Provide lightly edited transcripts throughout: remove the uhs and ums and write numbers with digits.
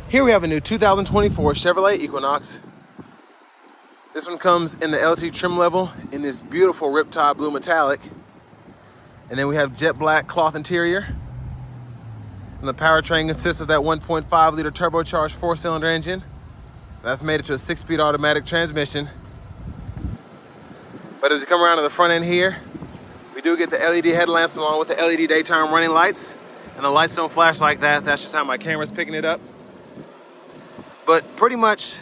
Here we have a new 2024 Chevrolet Equinox. This one comes in the LT trim level in this beautiful Riptide blue metallic. And then we have jet black cloth interior. And the powertrain consists of that 1.5 liter turbocharged 4-cylinder engine. That's made it to a 6-speed automatic transmission. But as you come around to the front end here, we do get the LED headlamps along with the LED daytime running lights. And the lights don't flash like that. That's just how my camera's picking it up. But pretty much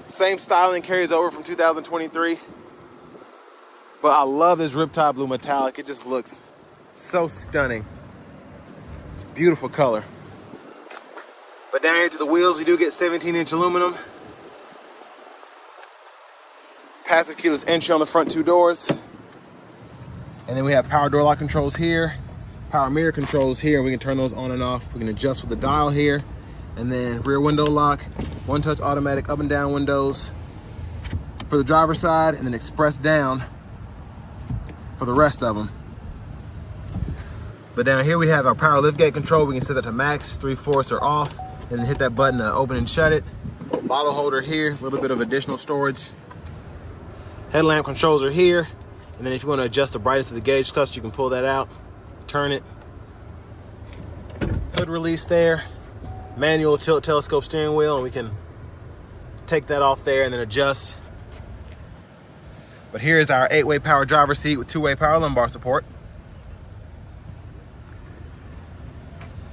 same styling carries over from 2023. But I love this Riptide blue metallic. It just looks so stunning. It's a beautiful color. But down here to the wheels, we do get 17-inch aluminum. Passive keyless entry on the front 2 doors. And then we have power door lock controls here, power mirror controls here. We can turn those on and off. We can adjust with the dial here. And then rear window lock, 1-touch automatic up and down windows for the driver's side, and then express down for the rest of them. But down here we have our power liftgate control. We can set that to max, 3/4 or off, and then hit that button to open and shut it. Bottle holder here, a little bit of additional storage. Headlamp controls are here. And then if you want to adjust the brightness of the gauge cluster, you can pull that out, turn it. Hood release there. Manual tilt telescope steering wheel, and we can take that off there and then adjust. But here's our 8-way power driver seat with 2-way power lumbar support.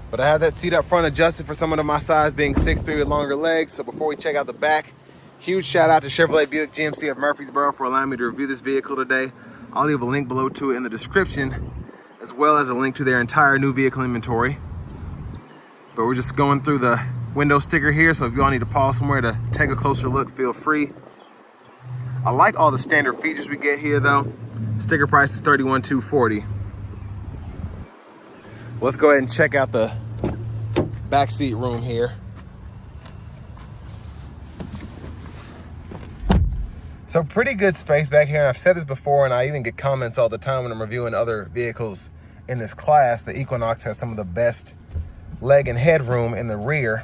But I have that seat up front adjusted for someone of my size, being 6'3" with longer legs. So before we check out the back, huge shout out to Chevrolet Buick GMC of Murfreesboro for allowing me to review this vehicle today. I'll leave a link below to it in the description, as well as a link to their entire new vehicle inventory. But we're just going through the window sticker here, so if you all need to pause somewhere to take a closer look, feel free. I like all the standard features we get here though. Sticker price is $31,240. Let's go ahead and check out the back seat room here. So pretty good space back here, and I've said this before, and I even get comments all the time when I'm reviewing other vehicles in this class. The Equinox has some of the best leg and head room in the rear,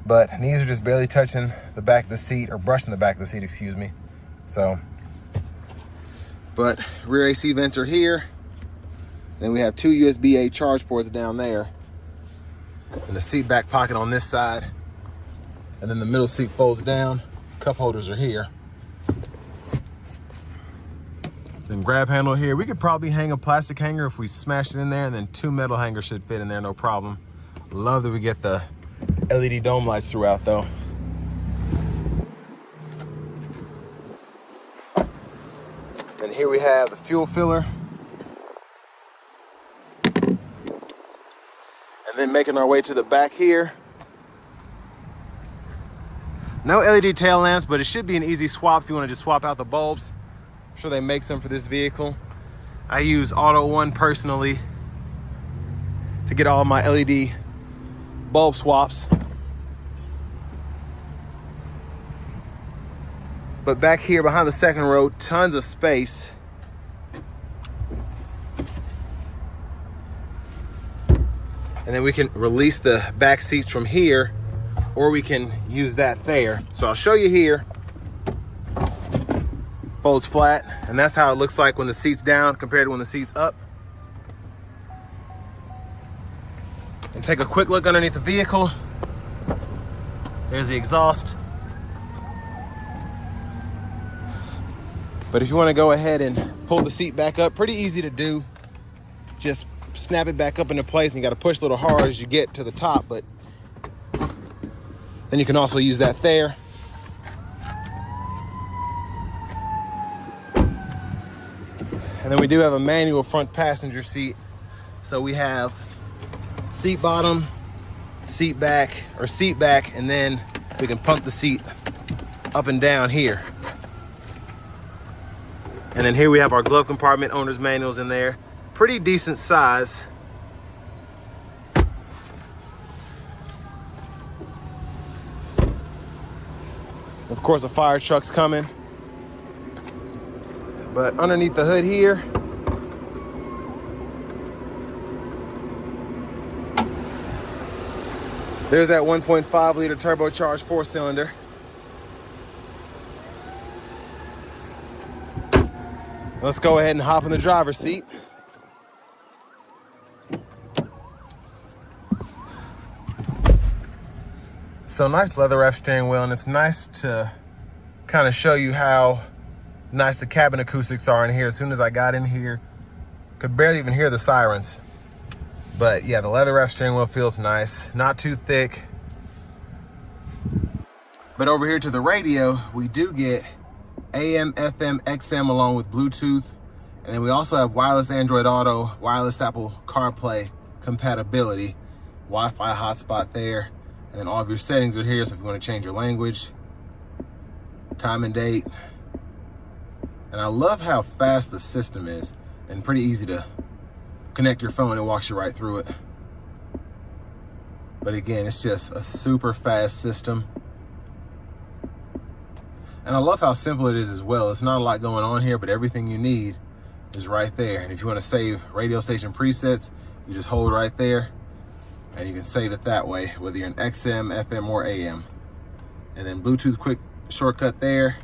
but knees are just barely touching the back of the seat, or brushing the back of the seat, excuse me. So, but rear AC vents are here. Then we have 2 USB-A charge ports down there, and the seat back pocket on this side, and then the middle seat folds down. Cup holders are here. Then grab handle here. We could probably hang a plastic hanger if we smashed it in there, and then 2 metal hangers should fit in there, no problem. Love that we get the LED dome lights throughout though. And here we have the fuel filler. And then making our way to the back here. No LED tail lamps, but it should be an easy swap if you want to just swap out the bulbs. I'm sure they make some for this vehicle. I use Auto One personally to get all my LED bulb swaps. But back here behind the second row, tons of space. And then we can release the back seats from here, or we can use that there. So I'll show you here. Folds flat, and that's how it looks like when the seat's down compared to when the seat's up. And take a quick look underneath the vehicle. There's the exhaust. But if you want to go ahead and pull the seat back up, pretty easy to do. Just snap it back up into place, and you got to push a little hard as you get to the top, but then you can also use that there. And then we do have a manual front passenger seat. So we have seat bottom, seat back, and then we can pump the seat up and down here. And then here we have our glove compartment, owner's manuals in there. Pretty decent size. Of course, a fire truck's coming. But underneath the hood here, There's that 1.5 liter turbocharged 4-cylinder. Let's go ahead and hop in the driver's seat. So nice leather wrap steering wheel, and it's nice to kind of show you how nice the cabin acoustics are in here. As soon as I got in here, could barely even hear the sirens. But yeah, the leather wrap steering wheel feels nice, not too thick. But over here to the radio, we do get AM, FM, XM along with Bluetooth. And then we also have wireless Android Auto, wireless Apple CarPlay compatibility, Wi-Fi hotspot there. And then all of your settings are here. So if you want to change your language, time and date. And I love how fast the system is and pretty easy to connect your phone. It walks you right through it. But again, it's just a super fast system. And I love how simple it is as well. It's not a lot going on here, but everything you need is right there. And if you want to save radio station presets, you just hold right there and you can save it that way, whether you're in XM, FM, or AM. And then Bluetooth quick shortcut there.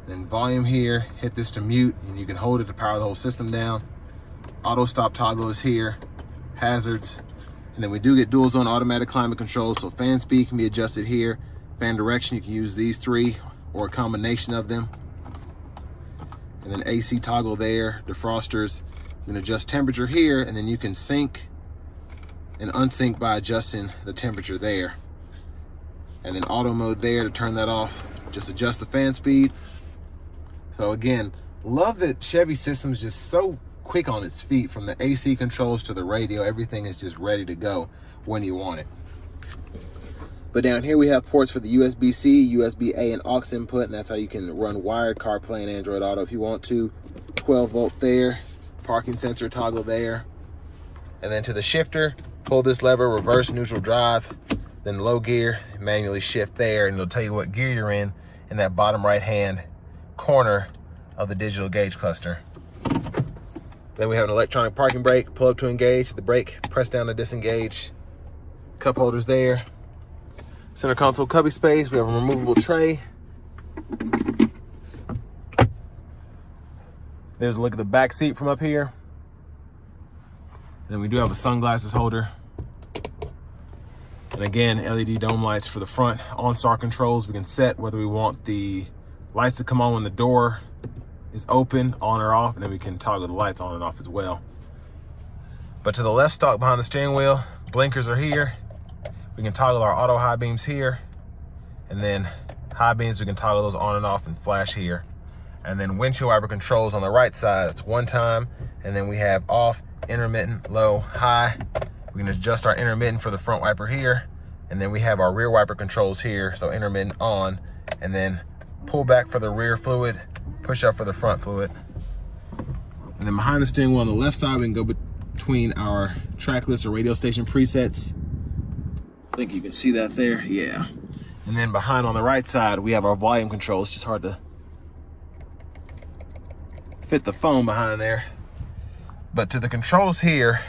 Then volume here, hit this to mute, and you can hold it to power the whole system down. Auto stop toggle is here, hazards. And then we do get dual zone automatic climate control, so fan speed can be adjusted here. Fan direction, you can use these three or a combination of them. And then AC toggle there, defrosters. You can adjust temperature here, and then you can sync and unsync by adjusting the temperature there. And then auto mode there to turn that off. Just adjust the fan speed. So again, love that Chevy system's just so quick on its feet. From the AC controls to the radio, everything is just ready to go when you want it. But down here we have ports for the USB-C, USB-A, and aux input, and that's how you can run wired CarPlay and Android Auto if you want to. 12 volt there, parking sensor toggle there. And then to the shifter, pull this lever, reverse, neutral, drive, then low gear, manually shift there, and it'll tell you what gear you're in that bottom right hand corner of the digital gauge cluster. Then we have an electronic parking brake, pull up to engage, the brake, press down to disengage. Cup holders there. Center console cubby space, we have a removable tray. There's a look at the back seat from up here. Then we do have a sunglasses holder. And again, LED dome lights for the front. OnStar controls, we can set whether we want the lights to come on when the door is open, on or off, and then we can toggle the lights on and off as well. But to the left stalk behind the steering wheel, blinkers are here. We can toggle our auto high beams here, and then high beams, we can toggle those on and off and flash here. And then windshield wiper controls on the right side, it's one time, and then we have off, intermittent, low, high. We can adjust our intermittent for the front wiper here, and then we have our rear wiper controls here, so intermittent on, and then pull back for the rear fluid, push up for the front fluid. And then behind the steering wheel on the left side, we can go between our track list or radio station presets. I think you can see that there, yeah. And then behind on the right side, we have our volume control. It's just hard to fit the phone behind there. But to the controls here,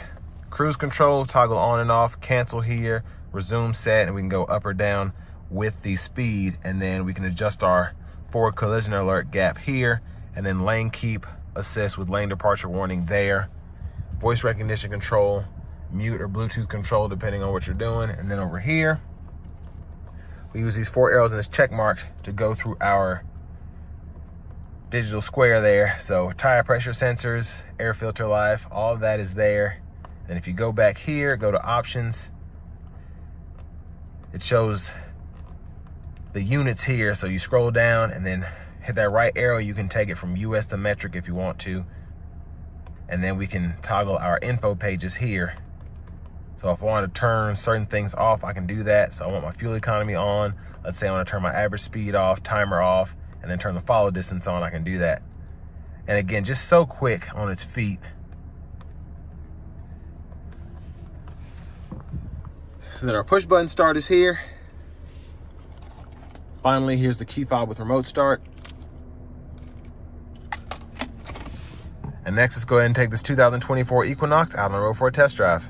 cruise control, toggle on and off, cancel here, resume set, and we can go up or down with the speed. And then we can adjust our forward collision alert gap here, and then lane keep assist with lane departure warning there. Voice recognition control, mute or Bluetooth control depending on what you're doing. And then over here, we use these 4 arrows and this check mark to go through our digital square there. So tire pressure sensors, air filter life, all of that is there. And if you go back here, go to options, it shows the units here. So you scroll down and then hit that right arrow. You can take it from US to metric if you want to. And then we can toggle our info pages here. So if I want to turn certain things off, I can do that. So I want my fuel economy on. Let's say I want to turn my average speed off, timer off, and then turn the follow distance on, I can do that. And again, just so quick on its feet. And then our push button start is here. Finally, here's the key fob with remote start. And next, let's go ahead and take this 2024 Equinox out on the road for a test drive.